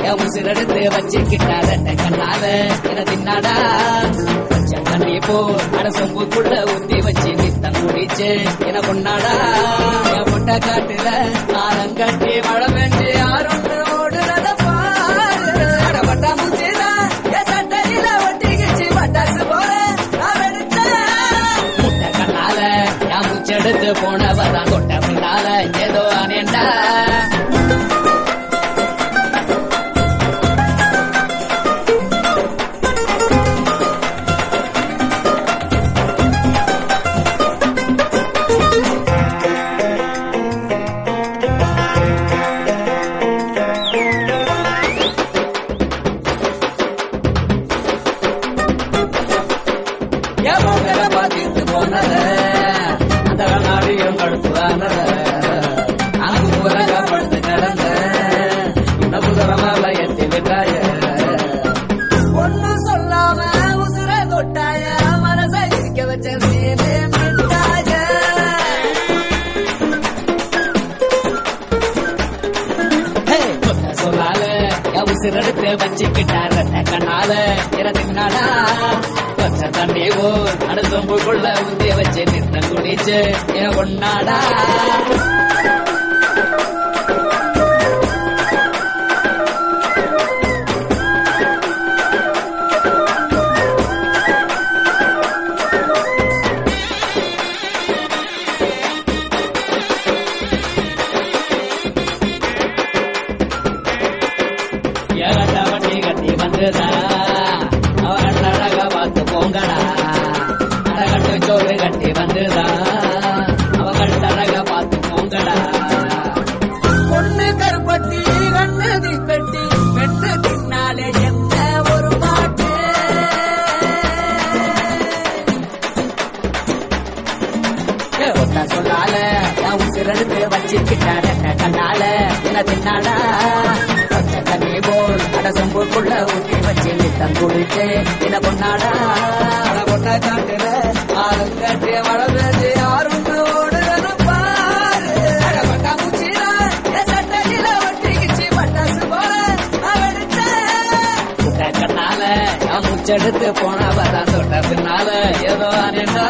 என் உசிரெடுத்து வச்சுக்கிட்டார கண்ணால என தின்னாடா கொஞ்சம் தண்ணி போ அட சொம்புக்குள்ள ஊத்தி வச்சு நித்தம் குடிச்சு என கொண்டாடா என் முட்டை காட்டுல ஆரங்கட்டி மழை பெஞ்சு யாரும் ஓடுறத பாரு அடப்பட்டா முச்சிதா என் சட்டையில ஒட்டிக்கிச்சு பட்டாசு போல நான் எடுத்தேன் முட்டை கண்ணால என் முச்செடுத்து போனவதான் தொட்ட பின்னால ஏதோ அனேண்டா பாத்திட்டு போனத அந்த கண்ணாடியும் கடுப்புதானத அங்கு உலக படுத்து கிடந்த இந்த புதரமால எத்தி விட்டாய ஒண்ணு சொல்லாம உசுர தொட்டாய மனச இருக்க வச்ச சீனே மிட்டாய சொல்லால உசிரெடுத்து வச்சுக்கிட்டார கண்ணால இறந்துனாடா பச்சை தண்ணி போல் அடுத்தொம்புக்குள்ள ஊத்தி வச்சு நித்தம் குடிச்சு என் கொண்டாடா ஏகட்ட வண்டி கட்டி வந்துதா அவகட்டழக பார்த்து போங்கடா அழகட்டு சோறு கட்டி வந்துதா அவகட்டழக பார்த்து போங்கடா பொண்ணு கருப்பட்டி கண்ணு தீப்பெட்டி பெண்ணு தின்னாலே என்ன ஒரு பாட்டு ஒட்ட சொல்லால நான் உசிரெடுத்து வச்சுக்கிட்டார கண்ணால என்ன தின்னாடா தண்ணி போல் அட சொம்புக்குள்ள ஊத்தி வச்சு நித்தம் குடிச்சு என்ன பொண்ணாடா அட பொண்ணை காட்டுல ஆளுங்கட்டி மழை பெஞ்சு யாரும் ஓடுறது பாரு அடப்பட்டா முச்சிடா என் சட்டையில ஒட்டிக்கிச்சு பட்டாசு போல அவடுத்த கண்ணால என் முச்செடுத்து போனவதான் தொட்ட பின்னால ஏதோ அனேண்டா